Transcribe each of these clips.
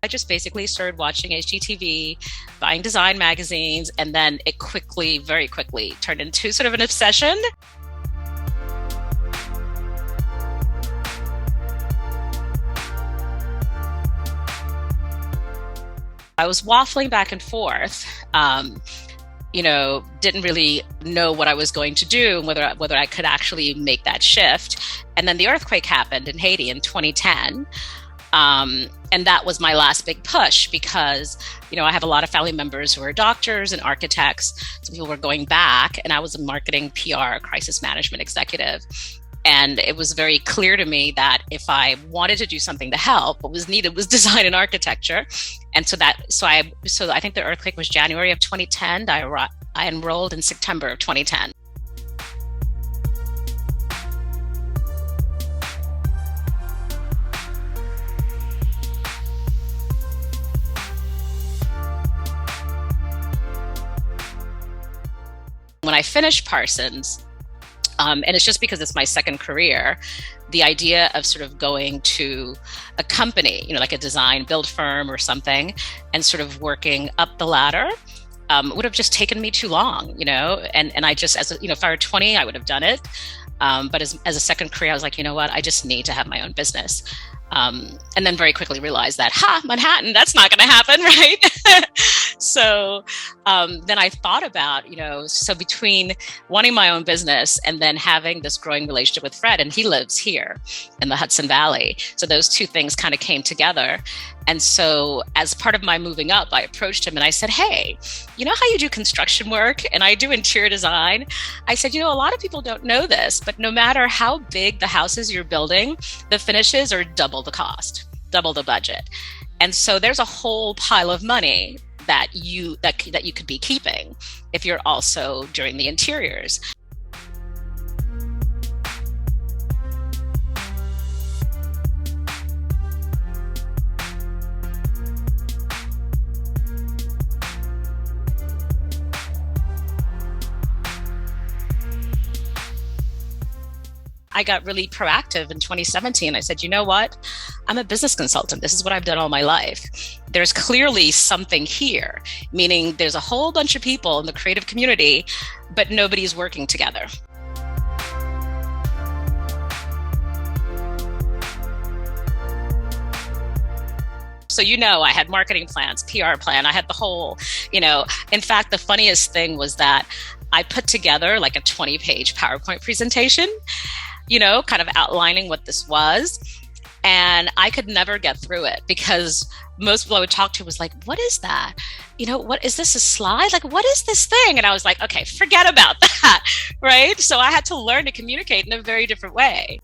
I just basically started watching HGTV, buying design magazines, and then it quickly, very quickly turned into sort of an obsession. I was waffling back and forth. Didn't really know what I was going to do, whether I could actually make that shift. And then the earthquake happened in Haiti in 2010. And that was my last big push because, I have a lot of family members who are doctors and architects. Some people were going back, and I was a marketing, PR, crisis management executive. And it was very clear to me that if I wanted to do something to help, what was needed was design and architecture. And so I think the earthquake was January of 2010. I enrolled in September of 2010. When I finished Parsons, and it's just because it's my second career, the idea of sort of going to a company, like a design build firm or something, and sort of working up the ladder would have just taken me too long, and I just, if I were 20, I would have done it. But as a second career, I was like, you know what, I just need to have my own business. And then very quickly realized that, Manhattan, that's not going to happen, right? So then I thought about, so between wanting my own business and then having this growing relationship with Fred, and he lives here in the Hudson Valley. So those two things kind of came together. And so as part of my moving up, I approached him and I said, hey, you know how you do construction work and I do interior design? I said, a lot of people don't know this, but no matter how big the houses you're building, the finishes are double the cost, double the budget. And so there's a whole pile of money that you could be keeping if you're also doing the interiors. I got really proactive in 2017. I said, you know what? I'm a business consultant. This is what I've done all my life. There's clearly something here, meaning there's a whole bunch of people in the creative community, but nobody's working together. So, I had marketing plans, PR plan. I had the whole, in fact, the funniest thing was that I put together like a 20-page PowerPoint presentation, kind of outlining what this was. And I could never get through it because most people I would talk to was like, what is that? What is this, a slide? Like, what is this thing? And I was like, okay, forget about that, right? So I had to learn to communicate in a very different way.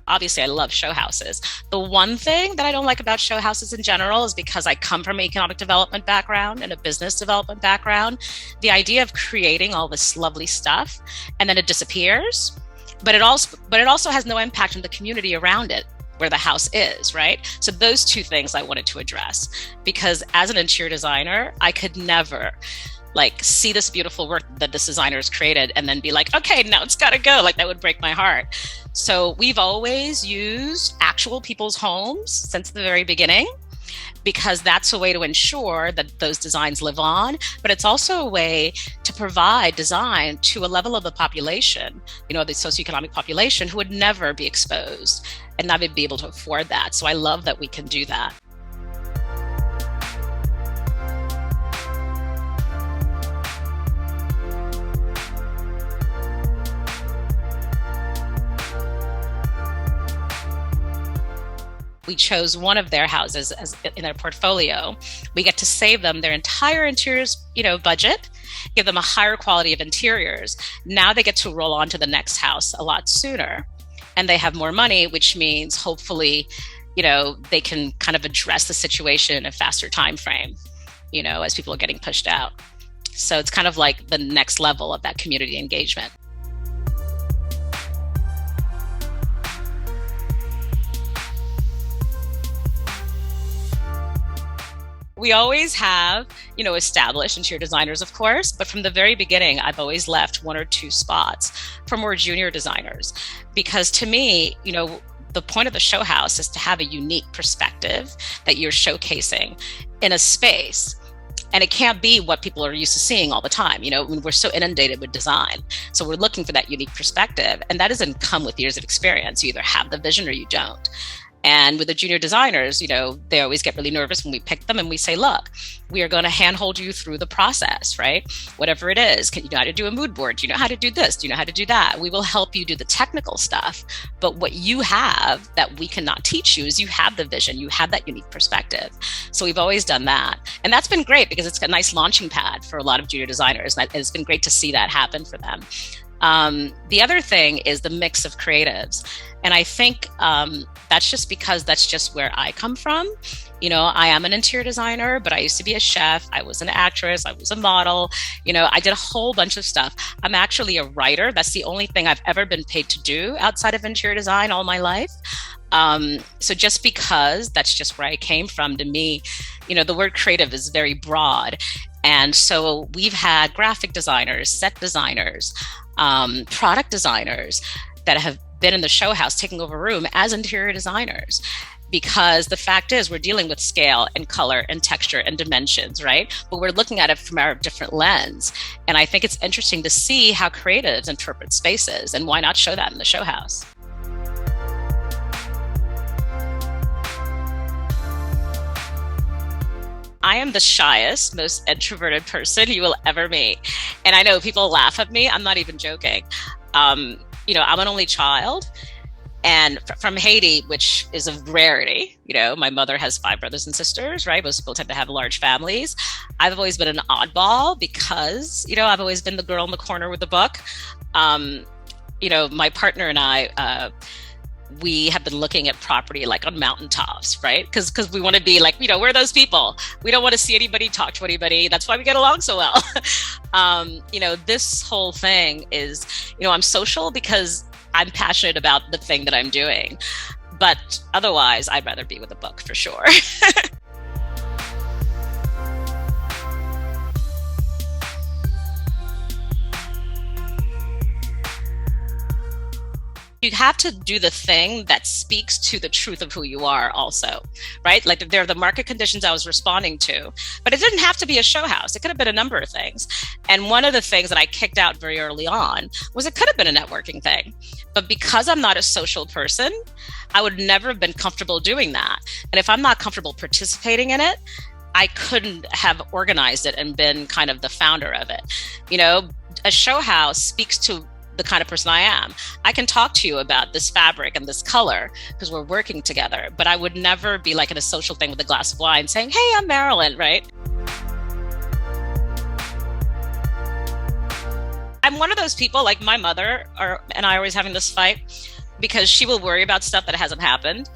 Obviously, I love show houses. The one thing that I don't like about show houses in general is because I come from an economic development background and a business development background, the idea of creating all this lovely stuff and then it disappears, but it also has no impact on the community around it where the house is, right? So those two things I wanted to address because as an interior designer, I could never see this beautiful work that this designer has created and then be like, okay, now it's got to go. That would break my heart. So we've always used actual people's homes since the very beginning because that's a way to ensure that those designs live on, but it's also a way to provide design to a level of the population, the socioeconomic population who would never be exposed and not be able to afford that. So I love that we can do that. We chose one of their houses as in their portfolio. We get to save them their entire interiors, budget, give them a higher quality of interiors. Now they get to roll on to the next house a lot sooner. And they have more money, which means hopefully, they can kind of address the situation in a faster time frame, as people are getting pushed out. So it's kind of like the next level of that community engagement. we always have, established interior designers, of course, but from the very beginning, I've always left 1 or 2 spots for more junior designers. Because to me, the point of the show house is to have a unique perspective that you're showcasing in a space. And it can't be what people are used to seeing all the time. We're so inundated with design. So we're looking for that unique perspective. And that doesn't come with years of experience. You either have the vision or you don't. And with the junior designers, they always get really nervous when we pick them and we say, look, we are going to handhold you through the process, right? Whatever it is, you know how to do a mood board? Do you know how to do this? Do you know how to do that? We will help you do the technical stuff. But what you have that we cannot teach you is you have the vision, you have that unique perspective. So we've always done that. And that's been great because it's a nice launching pad for a lot of junior designers. And it's been great to see that happen for them. The other thing is the mix of creatives. And I think that's just because that's just where I come from. I am an interior designer, but I used to be a chef. I was an actress. I was a model. I did a whole bunch of stuff. I'm actually a writer. That's the only thing I've ever been paid to do outside of interior design all my life. So just because that's just where I came from, to me, the word creative is very broad. And so we've had graphic designers, set designers, product designers that have been in the show house taking over room as interior designers, because the fact is we're dealing with scale and color and texture and dimensions, right? But we're looking at it from our different lens. And I think it's interesting to see how creatives interpret spaces, and why not show that in the show house? I am the shyest, most introverted person you will ever meet. And I know people laugh at me. I'm not even joking. I'm an only child, and from Haiti, which is a rarity. My mother has 5 brothers and sisters, right? Most people tend to have large families. I've always been an oddball because, I've always been the girl in the corner with the book. My partner and I, we have been looking at property like on mountaintops, right? Because we want to be like, we're those people. We don't want to see anybody, talk to anybody. That's why we get along so well. This whole thing is, I'm social because I'm passionate about the thing that I'm doing. But otherwise, I'd rather be with a book for sure. You have to do the thing that speaks to the truth of who you are also, right? Like there are the market conditions I was responding to, but it didn't have to be a show house. It could have been a number of things. And one of the things that I kicked out very early on was it could have been a networking thing. But because I'm not a social person, I would never have been comfortable doing that. And if I'm not comfortable participating in it, I couldn't have organized it and been kind of the founder of it. A show house speaks to the kind of person I am. I can talk to you about this fabric and this color because we're working together, but I would never be like in a social thing with a glass of wine saying, hey, I'm Maryline, right? I'm one of those people, like my mother and I are always having this fight because she will worry about stuff that hasn't happened.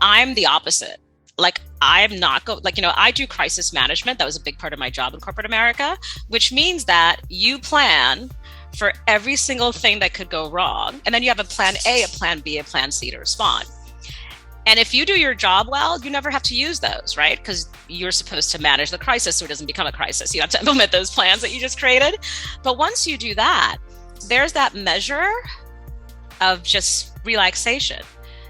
I'm the opposite. Like I'm not I do crisis management. That was a big part of my job in corporate America, which means that you plan for every single thing that could go wrong. And then you have a plan A, a plan B, a plan C to respond. And if you do your job well, you never have to use those, right? Because you're supposed to manage the crisis so it doesn't become a crisis. You have to implement those plans that you just created. But once you do that, there's that measure of just relaxation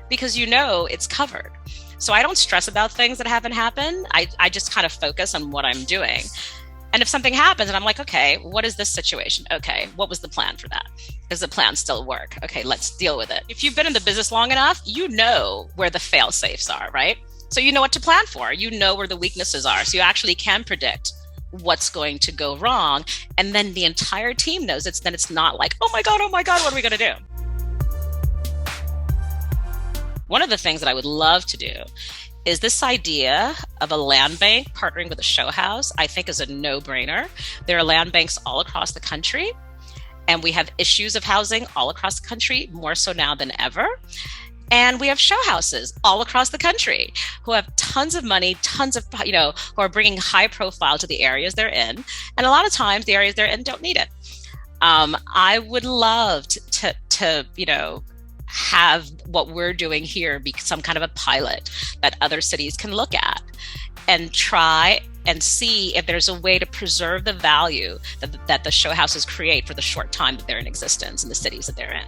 because it's covered. So I don't stress about things that haven't happened. I just kind of focus on what I'm doing. And if something happens and I'm like, okay, what is this situation? Okay, what was the plan for that? Does the plan still work? Okay, let's deal with it. If you've been in the business long enough, you know where the fail safes are, right? So you know what to plan for. You know where the weaknesses are. So you actually can predict what's going to go wrong. And then the entire team knows it. Then it's not like, oh my God, what are we going to do? One of the things that I would love to do is this idea of a land bank partnering with a show house, I think is a no-brainer. There are land banks all across the country, and we have issues of housing all across the country, more so now than ever. And we have show houses all across the country who have tons of money, who are bringing high profile to the areas they're in. And a lot of times the areas they're in don't need it. I would love to have what we're doing here be some kind of a pilot that other cities can look at and try and see if there's a way to preserve the value that the show houses create for the short time that they're in existence in the cities that they're in.